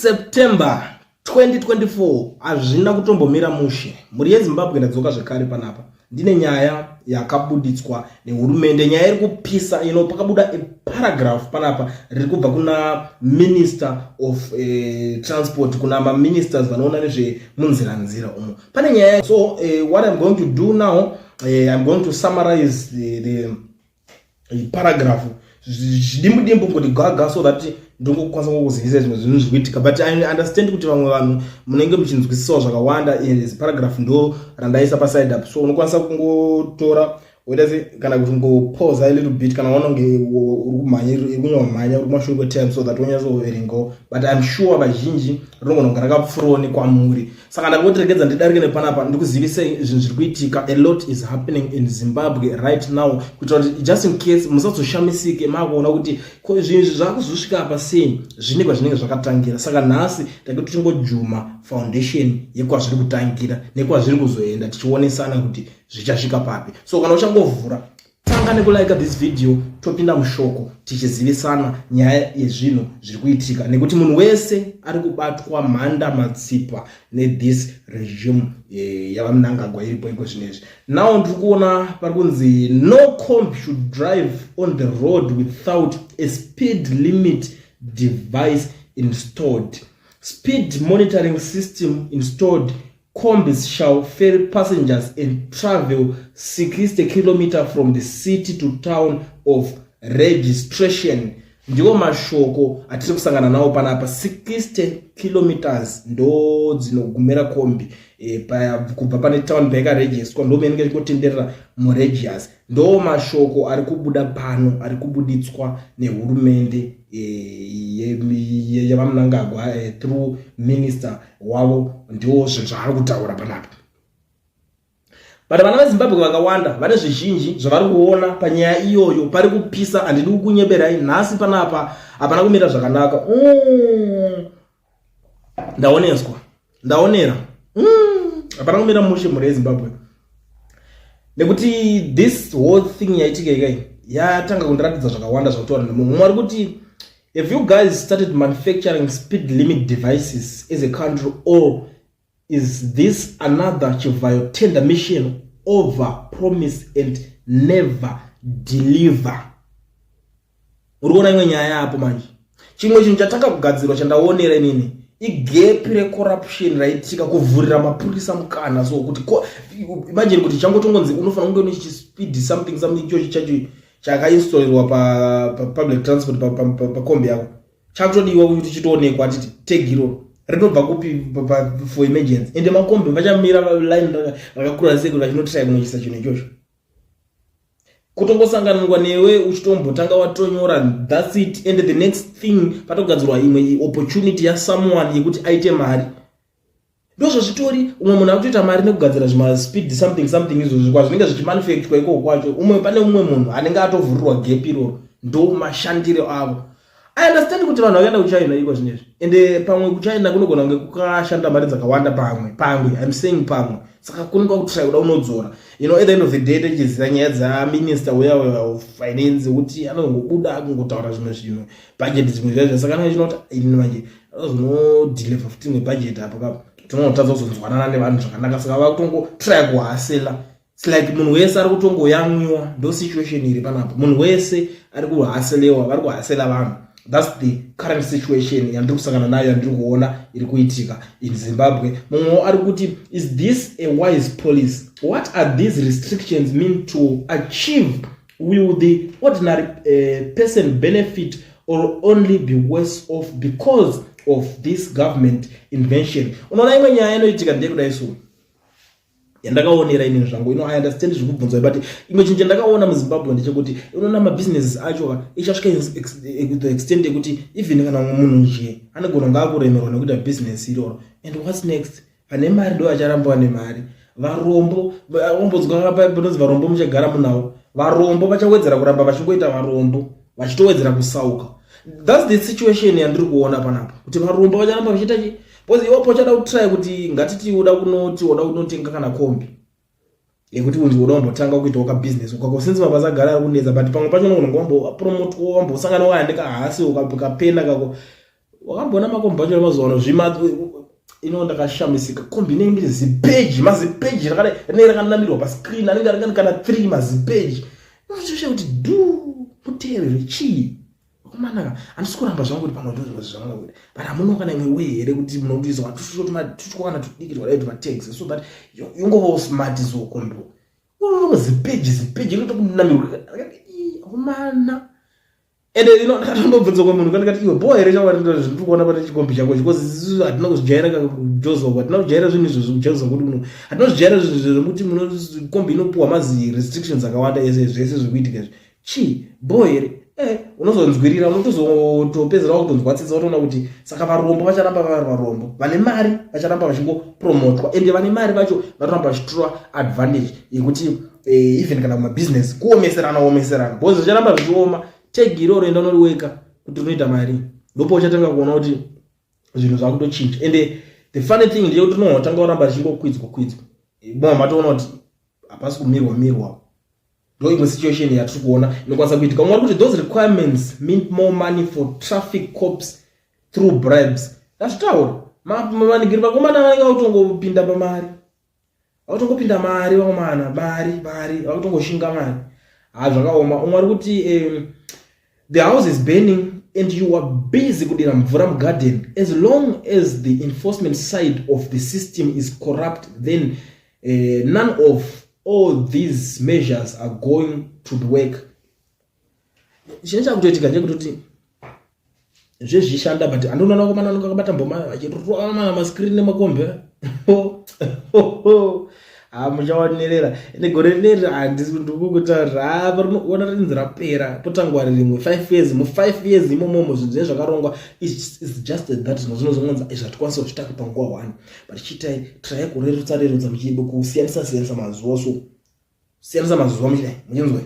September 2024 hazvina kutombomira mushe. Muri yeZimbabwe ndadzoka zvekare panapa. Ndine nyaya yakabuditswa nehurumende, nyaya iri kupisa pakabuda paragraph panapa riri kubva kuna Minister of Transport, kuna ministers vanoona nezvemunziranzira umo. Pane nyaya. So what I'm going to do now, I'm going to summarize the paragraph zvidimbu ngoti gaga so that ndongokwanisa kukuzivisa zvimwe zvinhu zvikuitika, but I understand kuti vamwe vanhu munenge muchinzwisisawo zvakawanda. This paragraph ndo randaisa paside up, so unokwanisa kungotora kana kuti ngopause a little bit kana wanonge uri kumashure kwetime so that wonyatsoverengawo, but I'm sure vazhinji rinogona kunge rakapfuuroni kwamuri. Saka ndakotiregedza ndidarike nepanapa ndikuzivise zvinhu zviri kuitika. A lot is happening in Zimbabwe right now, kuitira kuti just in case musazoshamisike makuona kuti zvinhu zvakuzosvika apa sei, zvine kwazvinenge zvakatangira. Saka nhasi take tichingodhuma foundation yekwazviri kutangira nekwazviri kuzoenda, tichionesana kuti zvichasvika papi. So kana uchangovhura tanga nekulike this video, topinda mushoko tichizivisana nyaya yezvinhu zviri kuitika, nekuti munhu wese ari kubatwa mhanda matsipa this regime yavamunangagwa iripo iko zvinezvi. Now ndiri kuona pari kunzi no comb should drive on the road without a speed limit device installed. Speed monitoring system installed. Combs shall ferry passengers and travel 60 km from the city to town of registration. Ndiwo mashoko atiri kusangana nawo panapa. 60 km ndo dzinogumira kombi kubva pane town baika register ndo menenge chikotenderera muregius. Ndo mashoko ari kubuda pano, ari kubuditswa nehurumende yavamunangagwa through minister wavo. Ndiwo zvinhu zvaari kutaura panapa. But vana veZimbabwe vakawanda vane zvizhinji zvavari kuona panyaya iyoyo. Pari kupisa, handidi kukunyeberai nhasi panapa hapana kumira zvakanaka. Ndaonera hapana kumira mushe muri yeZimbabwe, nekuti this whole thing yaitika ikai yatanga kundiratidza zvakawanda zvakutaura nemumwe mwari kuti if you guys started manufacturing speed limit devices as a country, or is this another Chivayo tender mission, over promise and never deliver? Uriona imwe nyaya hapo manje. Chimwe chinhu chataka kugadzirwa chandaonera inini igap recorruption raitika kuvhurira mapurisa mukana. So kuti imagine kuti changotongonzi unofanira kunge speed something icho chacho chakainstallirwa pa public transport pa kombi yako chakutodiwa kuti chitoonekwa kuti tegiro rinobva kupi for emergency, ende makombi vachamira line rakakura sei kuti vachinotrai kunochisa chinhu ichocho. Kutongosanganirwa newe uchitombotanga watonyora, that's it, and the next thing patogadzirwa imwe opportunity ya someone yekuti aite mari. Ndozvo zvitori umwe munhu akutoita mari nekugadzira zvima speed something izvo kwazvinenge zvichimanufacturwa ikoko kwacho. Umwe pane umwe munhu anenge atovhurirwa gap iroro, ndo mashandiro avo. I understand kuti vanhu vakaenda kuChina iko zvinezvi, ende pamwe kuChina kunogona kunge kukashanda mari dzakawanda pamwe I'm saying pamwe. Saka kunoka kutry kuda unodzora, at the end of the day tichiziva nyaya dzaminister of finance kuti anongobuda akungotaura zvimwe zvinhu budget dzimwe zvaizvo. Saka kana chinoti ini manje deliver futi nebudget apo tinotadza kuzonzwanana nevanhu zvakanaka. Saka vakutongotry kuhasela. It's like munhu wese ari kutongoyamwiwa. Ndo situation iri panapo, munhu wese ari kuhaselewa, vari kuhasela vanhu. That's the current situation yandiri kusangana nayo, yandiri kuona iri kuitika in Zimbabwe. Mumwe ari kuti, is this a wise policy? What are these restrictions mean to achieve? Will the ordinary person benefit or only be worse off because of this government invention? Unaona imwe nyaya inoitika ndekudai so yandakaonera inini zvangu. I understand zvekubvunzwa, but imwe chinhu chandakaona muZimbabwe ndechekuti unoona mabusiness acho ichasvika to extend yekuti even kana munhu nje anogona kunge akuremerwa nekuita business iroro. And what's next? Pane mari ndo acharamba nemari. Varombo ombodzwa panonzi varombo muchagara munavo. Varombo vachawedzera kuramba vachingoita varombo, vachitowedzera kusauka. That's the situation yandiri kuona panapa, kuti varombo vacharamba vachiita chi. Because iwapo chada kutry kuti ngatiti uda kunotenga kana kombi yekuti unoda kumbotanga kuita waka business ukako since mabasa agara kunedza, but pamwe pacho unogombo promote wambo sangana wayandika hasi ukapena kako wakambona makombi acho amazuva zvima ndakashamisika kombi inenge iri zipeji mazipeji rinenge rakanamirwa pascreen anenge ari kana 3 mazipeji unochosha kuti muteereri chii wakomanaka handisi kuramba zvangu kuti pamwe ndozvinhu zvangu kuti but hamuno kana imwe way here kuti munondizwa tuchikwana tudiki twadai tumatext so that yongovawo smart zokombo zipeji inotokunamirwa wakomana ende ndakatondobvunza kwa munhu kandikati iwe boy here chawarindira zviri kuona pane chikombi chako because hatina kuzijaira kujozoka hatina kujaira zvinhu izvo zvikujozoka kuti munhu hatina kuzijaira zvinhu zvekuti kombi inopuwa mazi restrictions akawanda ese zvese zvikuitika izvi chi boy here unozonzwirira unotozotopedzera kutonzwatsitsa watoona kuti saka varombo vacharamba vari varombo vane mari vacharamba vachingopromotwa ende vane mari vacho vatoramba vachitora advantage yekuti even kana mumabusiness kuomeserana bhozi zvicharamba zvichioma tegi iroro enda unoriweka kuti unoita mari ndopo uchatanga kuona kuti zvinhu zvakutochinja ende the funny thing ndeyekuti unotanga kuramba richingokwidzwa moma matoona kuti hapasi kumirwa ndo imwe situation yatiri kuona inokwanisa kuitika umwe kuti those requirements mean more money for traffic cops through bribes ndazvitaura manigiri vakomana vanenge vakutongopinda pamari vakutongopinda mari vakomana mari vakutongoshinga mari zvakaoma umwe ari kuti the house is burning and you are busy kudira mvura mugarden. As long as the enforcement side of the system is corrupt, then none of all these measures are going to work. Chinhu kutoitika ndechekuti zvezvishanda but andinoona komana akabata mboma achiroama mascreen nemakombe muchawanerera ende gore rineri handisi ndikukutaura ona rinzi rapera potangwa rimwe 5 years mu5 years imomomo zvinhu zvinenge zvakarongwa is just that zvinozongonza zvatikwanisa kuchitaka panguva 1 but chitai try kurerutsa muchibe kusiyanisa mazuva so siyanisa mazuva muchidai muchinzwa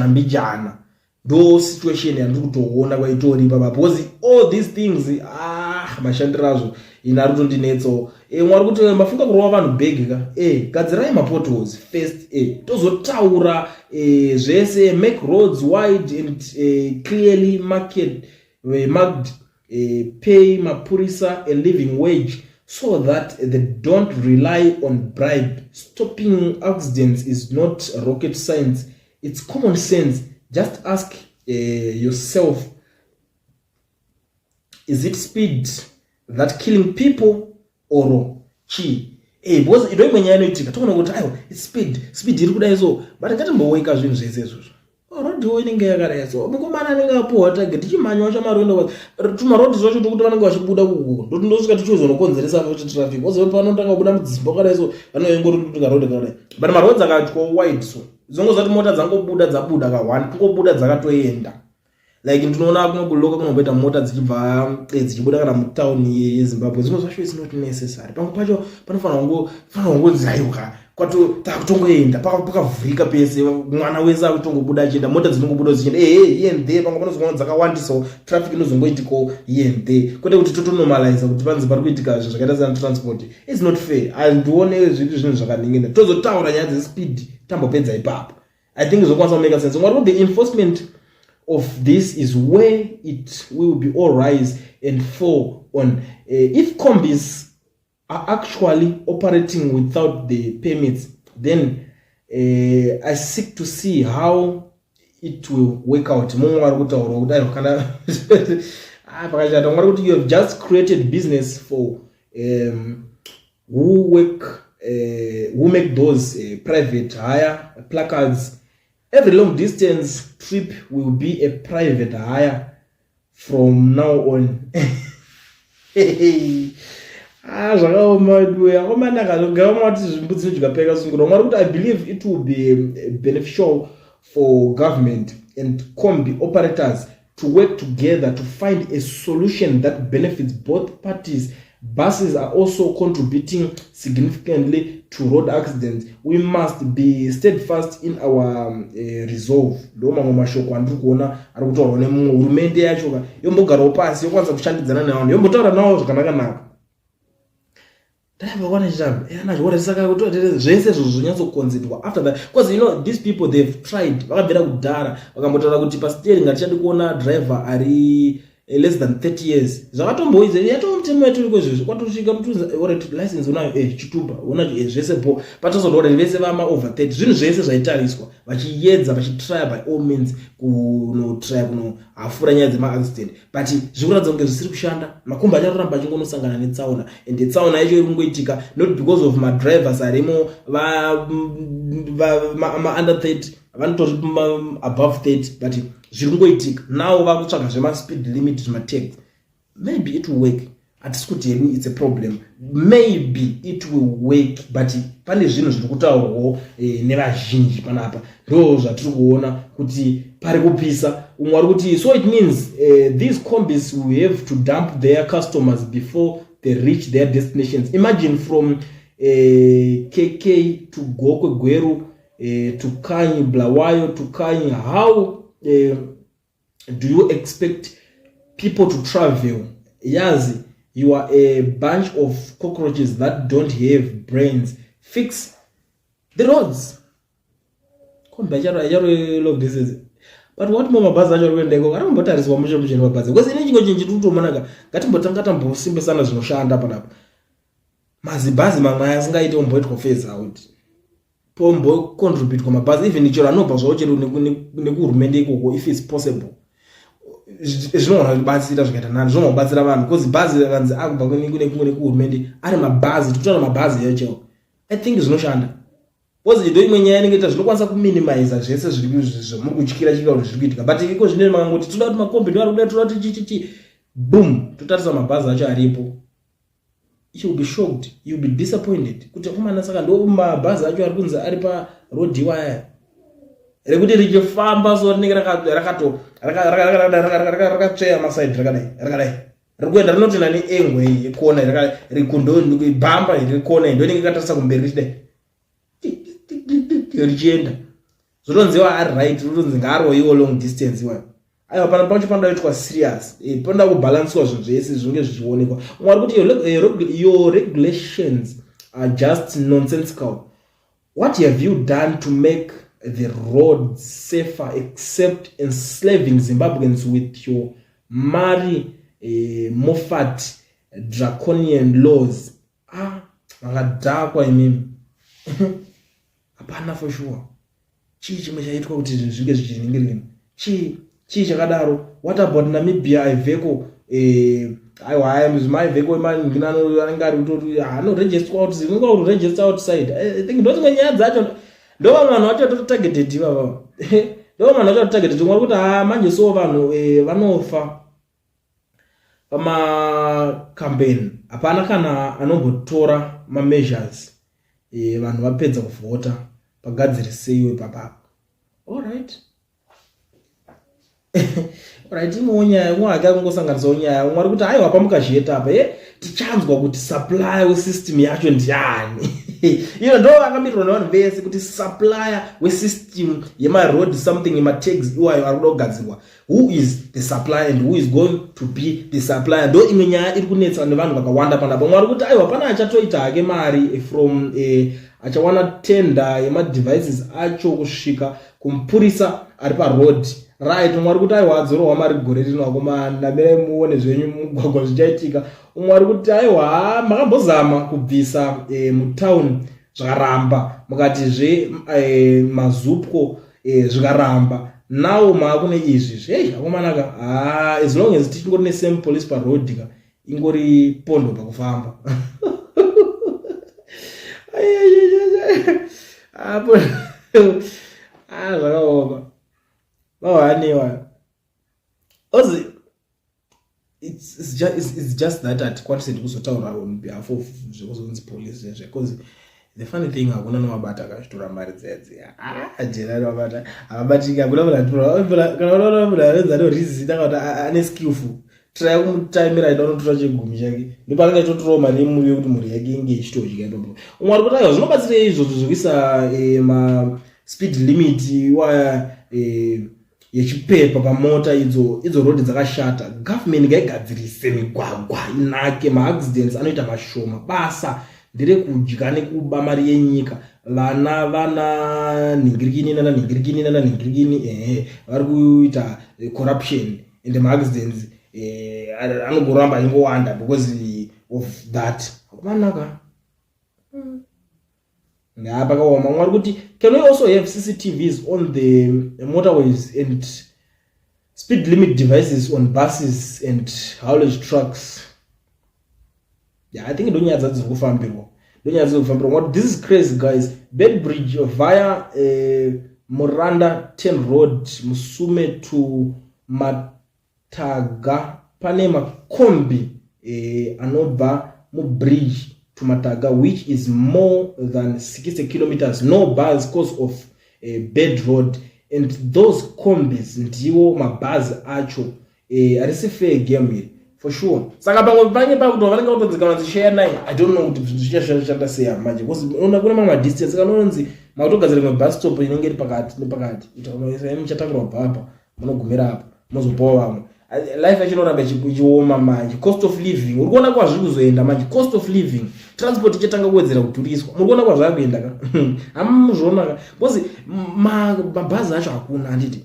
mbijana ndo situation yandiri kutoona kwaitori baba because all these things mashandiro azvo inari kutondinetso mwari kuti mafunga kurova vanhu bhegi ka gadzirai mapotholes first tozotaura zvese make roads wide and clearly marked pay mapurisa a living wage so that they don't rely on bribe. Stopping accidents is not rocket science, it's common sense. Just ask yourself, is it speed that killing people or chi? Because ido imwe nyaya inoitika toona kuti ayo it's speed iri kudai so but ngatimboweka zvinhu zvese izvozvo rodhi inenge yakadai so mukomana anenge apuwa target tichimanywa chamaroenda tumarodi zvacho tokuti vanenge vachibuda kuguko ndoti ndosvika tichizonokonzeresa kuti traffic ozopa panotanga kubuda mudzimba kadai so vanoengori kuti karodi kadai but marodzi akatwa wide so zvongozati mota dzangobuda dzabuda ka1 kungobuda dzakatoenda like ndinoona kunobuloka kunomboita mota dzichibva dzichibuda kana mutauni yeZimbabwe zvinhu zvacho is not necessary pamwe pacho panofanira kungodzaiwa takutongoenda pakavhurika pese mwana wese akutongobuda achienda mota dzinongobuda dzichienda iyende pamwe panozongona dzakawandisa traffic inozongoitiko iyende kwete kuti totonormalize kuti panzi pari kuitika zvinhu zvakaita sana transport is not fair andione zvinhu zvakaningina tozotaura nyaya dzespeed tambopedza ipapo I think zvokwanisa kumeka sense mwari kuti the enforcement of this is where it will be all rise and fall on if combis are actually operating without the permits, then I seek to see how it will work out. You have just created business for who make those private hire placards. Every long distance trip will be a private hire from now on. I believe it will be beneficial for government and combi operators to work together to find a solution that benefits both parties. Buses are also contributing significantly to road accidents. We must be steadfast in our resolve. Ndoma ngomashoko andiri kuona ari kutaura nehurumende yacho yombogarawo pasi yokwanisa kushandidzana nawo yombotaura nawo zvakanaka. driver wana chitambo anachora saka kutotere zvese zvonyatsokonzerwa after that, because these people they've tried vakabvira kudhara vakambotaura kuti pasteering atichadi kuona driver ari less than 30 years zvakatomboidze yatomutemo yetu kwezvezvo kwatosvika kuti license unayo chitupa unacho zvese po patozodora vese vama over 30 zvinhu zvese zvaitariswa vachiyedza vachitry by all means kunotry kunohafura nyaya dzema accident, but zvikuratidza kunge zvisiri kushanda. Makombi achatoramba achingonosangana netsaona, and tsaona yacho iri kungoitika not because of madrivers arimo ma under 30 vanotori above 30, but zviri kungoitika now vakutsvaga zvema speed limit zvematext. Maybe it will work, hatisi kuti hedu it's a problem, maybe it will work, but pane zvinhu zviri kutaurwawo nevazhinji panapa ndo zvatiri kuona kuti pari kupisa. Umwe ari kuti so it means these combis will have to dump their customers before they reach their destinations. Imagine from KK to Gokwe Gweru to Kanyi Blawayo to Kanyi. How do you expect people to travel? Yazi, you are a bunch of cockroaches that don't have brains. Fix the roads. But what more mabhazi acho kuendeko arambotariswa mucheni mabhazi, because ine chingo chinji tutomonaka ngatimbotanga tambosimba zvinoshanda panapa. Mazibhazi mamwe asingaite omboitwa phase out pombo contribute kwa mabhazi, even chero anobva zvawo chero nekuhurumende ikoko if it's possible. Zvinoona kubatsira zvikaita nani, zvinobatsira vanhu, because bhazi rakanzi akubva kune kuhurumende ari mabhazi, totona mabhazi yacho I think zvinoshanda. Because ndo imwe nyaya inenge zvinokwanisa kuminimize zvese zviri kutyira kuti zviri kuitika, but iko zvine mangoti toda kuti makombi ndo ari kuda toda kuti boom totarisa mabhazi acho aripo. You will be shocked, you will be disappointed kuti kumana saka ndo mabhazi acho ari kunzi ari pa road wire rekuti richifamba so rinenge rakatsveya maside rakadai rikuenda rinoti nani engwe ikona rikundo bamba rikona ndo inenge ikatarisa kumberi richidai richienda zvotonziwa ari right, rotonzi ngaroiwo long distance iwayo. Aiwa pana pacho panoda kuitwa serious, panoda kubalancewa zvinhu zvese zvinenge zvichionekwa. Mwari kuti your regulations are just nonsensical. What have you done to make the roads safer except enslaving Zimbabweans with your Mari Moffat draconian laws? Vakadhakwa imimi. Hapana for sure. Chii chimwe chaitwa kuti zvinge zvichiningirika? Chii chakadaro? What about Namibia? Iveko aiwa Iveko manginano anenge ari kuti register out, zinonga register outside. I think ndo dzimwe nyaya dzacho ndo vamwe vanhu vacho totargeted ivava. Ndo vamwe vanhu vacho totargeted ngori kuti manje so vanhu vanofa pama campaign. Hapana kana anombotora ma measures vanhu vapedza kuvhota pagadziriseiwe papa. All right. Alright, imonya mwaka kungosanganisa nyaya mwari kuti aiwa pamukazvieta apa tichanzwa kuti supply system yacho ndiani. Ndo akamirwa navanhu vese kuti supplier system yema road something yema tags iwayo ari kuda kugadzirwa. Who is the supplier and who is going to be the supplier? Ndo imwe nyaya iri kunetsa nevanhu vakawanda panapa. Mwari kuti aiwa pana achatoita hake mari from achawana tender yema devices acho kusvika kumpurisa ari pa road. Right, mwari kuti aiwa adzorowa mari gore rino akomana mere muone zvenyu mugwagwa zvichaitika. Mwari kuti aiwa makambozama kubvisa mutown zvakaramba, mukati mazupko zvikaramba, now maakune izvi hey akomanaka as long as tichingori ne same police pa road ka ingori pondo pakufamba. Apo zvakaoma. Anyway, it's just that at quantity kuzotaura on behalf of the police, because the funny thing hakuna nomabata akazvitora mari dzedzi jera nomabata abatika kuna mura kana unoona renza rizita kuti ane skillful try kumutaimira inotora chegumi chake ndopanenge totora mari muyo kuti muri yake inge ichitodya ndombo umwari kuti ayo zvinobatsira izvo zvokisa ma speed limit waya yechipepa pamota idzo road dzakashata. Government ngaigadzirise migwagwa inake, ma accidents anoita mashoma, basa ndire kudya nekuba mari yenyika. Vana ningirikini vari kuita corruption and maaccidents anogoramba ingowanda because of that. Hakumanaka. Pakawoma mwari kuti can we also have CCTVs on the motorways and speed limit devices on buses and haulage trucks? Yeah, I think ndonyadza dzikufambirwa. What this is crazy, guys. Bedbridge via Moranda 10 Road, Musume to Mataga, pane makombi anobva mu bridge to Mataga, which is more than 60 kilometers. No bus because of Bed Road, and those combis ndiwo mabhazi acho arisi fair game here for sure. Saka pamwe pakuti vanenge kutodzika vanzishare naye, I don't know kuti zvichashanda sei manje, because una kuna mamwe distance kanonzi makutogadzira mabus stop inenge iri pakati nepakati itakunoisa muchatangira baba munogumira apo mozopawo vamwe. Life achinoramba chioma manje. Cost of living uri kuona kwa zviri kuzoenda manje. Cost of living, transport ichatanga kuwedzera kuturiswa. Muri kuona kwa zviri kuenda ka hamuzviona ka, because mabhazi acho hakuna. Handiti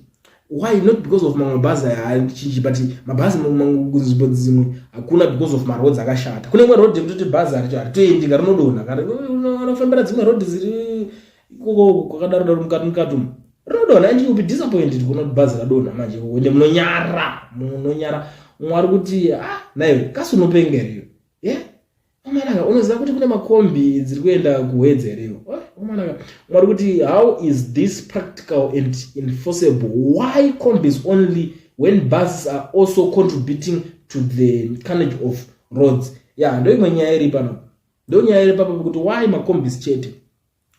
why not because of mabhazi achinji, but mabhazi munzvimbo dzimwe hakuna because of maroads akashata. Kune imwe road yekuti bhazi aricho haritoendi karinodonha kanofambira dzimwe road dziri kwakadaro mukati Rodona and you'll be disappointed kuna bhazi radona manje uende munonyara mwari kuti nayo kasi unopengeriyo umanaka unoziva kuti kune makombi dziri kuenda kuwedzeriyo umanaka mwari kuti how is this practical and enforceable? Why combis only when buses are also contributing to the carnage of roads? Ndo imwe nyaya iri pano, ndo nyaya iri papa kuti why makombis chete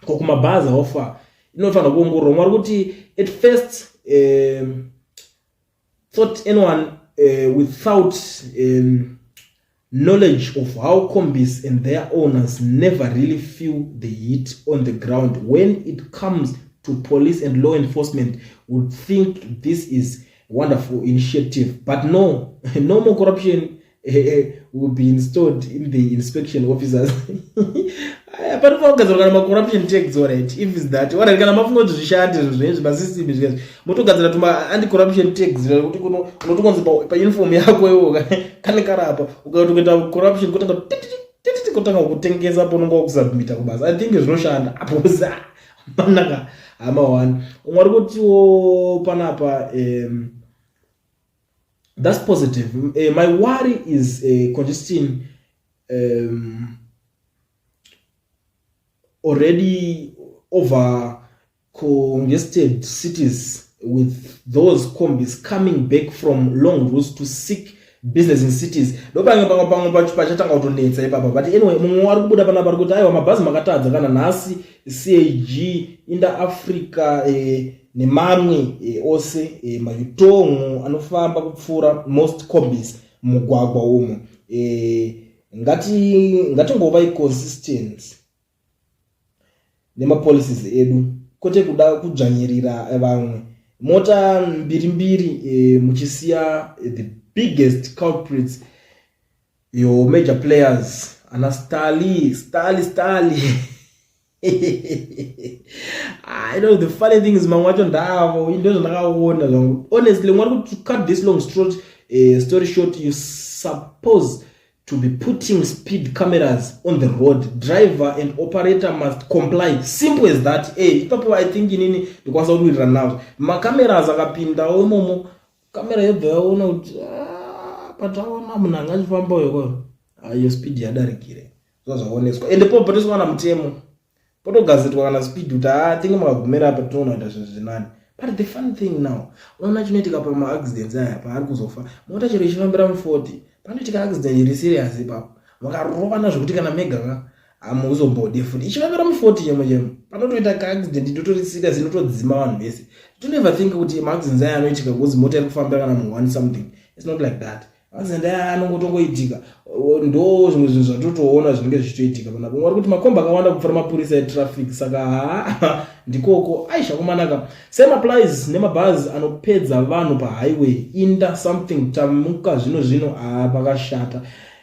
kokumabhazi ofa inofanira kuongororwa. Mwari kuti at first thought anyone without knowledge of how combis and their owners never really feel the heat on the ground when it comes to police and law enforcement would think this is wonderful initiative, but no more corruption will be installed in the inspection officers. Apart from kugadzira corruption tags, alright, if is that alright, kana mafungo zvishande zvezvi masystem zvezvi motogadzira tuma anti corruption tags kuti unotokonza pa uniform yako iwo kana karapa ukatokuita corruption kutanga kutengesa hapo unonga kusubmit kubasa. I think zvinoshanda apo manaka ama one umwari kuti panapa that's positive. My worry is congestion already over congested cities with those combis coming back from long routes to seek business in cities. Pamwe pachatanga kutonetsa ipapa, but anyway mumwe wari kubuda panapa kuti aiwa mabhazi makatadza kana nhasi CAG Inter Africa nemamwe ose mayutongo anofamba kupfuura most combis mugwagwa umwe. Ngatingova consistent nemapolicies edu kwete kuda kudzvanyirira vamwe mota mbiri muchisiya the biggest culprits, your major players ana Stali I know the funny thing is mamwacho ndavo indozvo ndakaona zvangu honestly mwari to cut this long story short, you suppose to be putting speed cameras on the road. Driver and operator must comply. Simple as that. People I think inini because how we run out. Ma cameras akapinda omomo camera yebva yaona kuti pataona munhu angachifamba yoko your speed yadarikire. Zvazoonesa. Ende popotiswa na mutemo. Potogadzitwa kana speed kuti tinge makagumira apa tonoita zvinani. But the fun thing now, unaona chinoitika pa ma accidents aya pa ari kuzofa. Mota chero ichifambira mu 40. Panoitika accident iri serious ipapo. Vakarovana zvokuti kana mega amuzombode futi. Ichifambira mu 40 yemwe. Panotoita ka accident inotori serious inotodzima vanhu vese. You never think kuti ma accidents aya anoitika because mota iri kufambira kana mu 1 something. It's not like that. Accident aya anongotongoitika. Ndo zvimwe zvinhu zvatotoona zvinenge zvichitoitika panapo. Mwari kuti makomba akawanda kupfura mapurisa etraffic saka ndikoko aisha kumanaka. Same applies nemabhazi anopedza vanhu pa highway inda something tamuka zvino pakashata.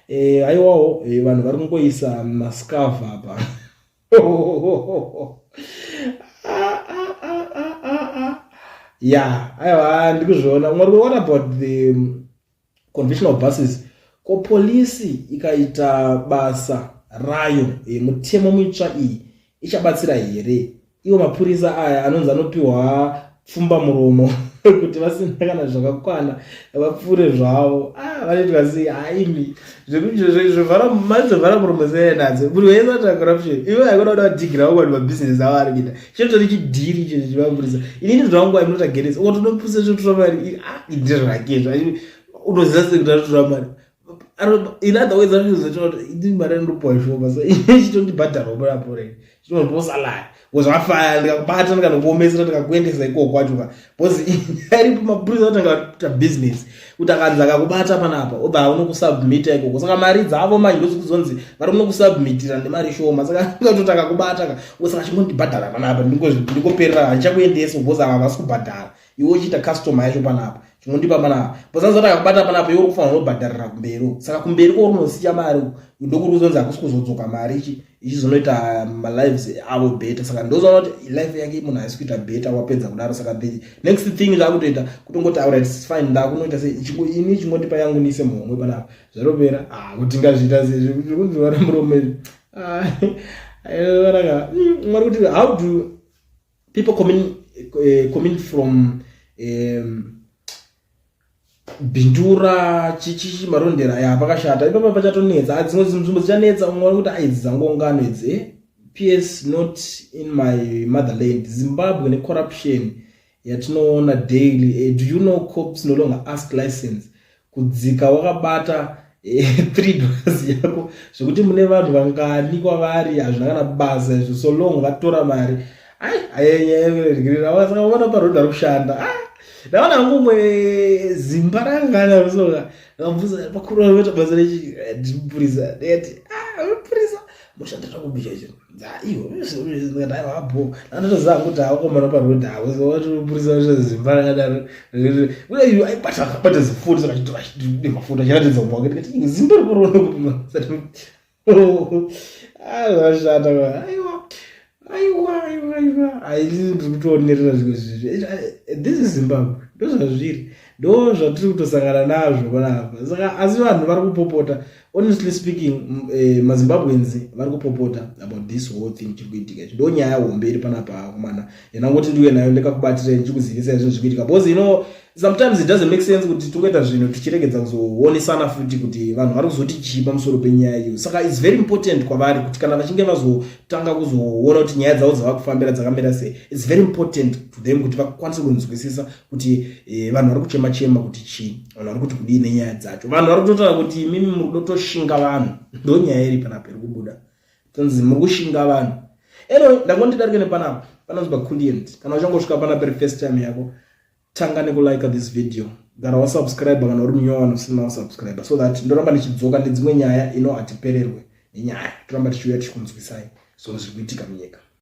aiwawo vanhu vari kungoisa mascarf apa. Yeah, aiwa ndikuzviona. What about the conventional buses? Ko polisi ikaita basa rayo mutemo mutsva iyi ichabatsira here iwo mapurisa aya anonzi anopiwa pfumba muromo kuti vasina kana zvakakwana vapfure zvavo? Vanoitwa sei? Haimi zvevhara muromo senadzo muri weza ta corruption iwe aikona kuda kudhigira kwadi mabhizinesi avo ari kuita chinotori chidhiri icho chivapurisa. Inini zvangu ainota geresa ukatonopurisa chotora mari ndizvakezvo unoziva sei kuti anotora mari. In other words, it didn't matter no point for us. She don't bother about it. She don't post a lie. Was a fire, like pattern can go message like Gwendes like Quajuva. Was very my business. Utakanzaga kubata panapa. Oba uno submit eko. Kusaka mari dzavo manje ndozikuzonzi. Vari uno submit and mari show masaka kutotaka kubata. Usaka chimondi badala panapa. Ndikoperera achakuendesa uboza avasi kubadala. Iwo chita customer yacho panapa. Chimondipa panapa. Pozanzota kubata panapa iwo kufanira kubhadharira kumberi. Saka kumberi ko unosiya mari ndokuzonzi akusukuzodzoka mari ichizonoita ma lives avo better. Saka ndozoona kuti life yake munhu haisi kuita better wapedza kudaro. Saka the next thing zvakutoita kutongoti alright it's fine ndakunoita sei ini chimondipa yangu niise muhomwe panapa zvaropera. Kuti ngazviita sei kunzvara muromo ayoraka mwari kuti how do people coming from Bindura chichi marondera ya pakashata ipapa pachatonetsa dzimwe nzvimbo dzichanetsa umwe kuti aidzi dzangongano idzi PS not in my motherland Zimbabwe ne corruption yatinoona daily. Do you know cops no longer ask license kudzika wakabata $3 yako zvokuti mune vanhu vanganikwa vari hazvina kana basa izvo so long vatora mari ayenyeregerera wasaka vana parodha rokushanda ndaona ngumwe zimba rangana rusoka ngamvuza pakuru vanoita basa rechi ndipurisa ndeti purisa mushandira kubisha chino iwo ndai wabo ndatoziva kuti akomana parodha hawo so wati purisa zimba rangadaro uye iwo aibata zifundo saka chitora mafuta charatidza umwake ndikati zimba riporona kuti vashanda aiwa ndikutonerera zvimwe zvizvi. This is Zimbabwe ndozvazviri ndo zvatiri kutosangana nazvo panapa. Saka asi vanhu vari kupopota honestly speaking mazimbabweans vari kupopota about this whole thing chiri kuitika ichi ndo nyaya hombe iri panapa kumana yanangoti ndiwe nayo ndakakubatira ndichikuzivisa izvo zvikuitika because sometimes it doesn't make sense kuti tokuita zvinhu tichiregedza kuzoonesana futi kuti vanhu vari kuzoti chii pamusoro penyaya iyo. Saka it's very important kwavari kuti kana vachinge vazotanga kuzoona kuti nyaya dzavo dzava kufambira dzakamira sei it's very important to them kuti vakwanise kunzwisisa kuti vanhu vari kuchema kuti chii vanhu vari kuti kudii nenyaya dzacho. Vanhu vari kutotaura kuti mimi muri kutoshinga vanhu ndo nyaya iri panapa iri kubuda tonzi muri kushinga vanhu. Ndangondidarike nepanapa panonzi paCulient. Kana uchangosvika panapa first time yako tanga nekulike this video. Gara wasubscribe kana uri munyowano usina wasubscribe so that ndoramba ndichidzoka nedzimwe nyaya ino atipererwe nenyaya toramba tichiuya tichikunzwisai so zviri kuitika munyika.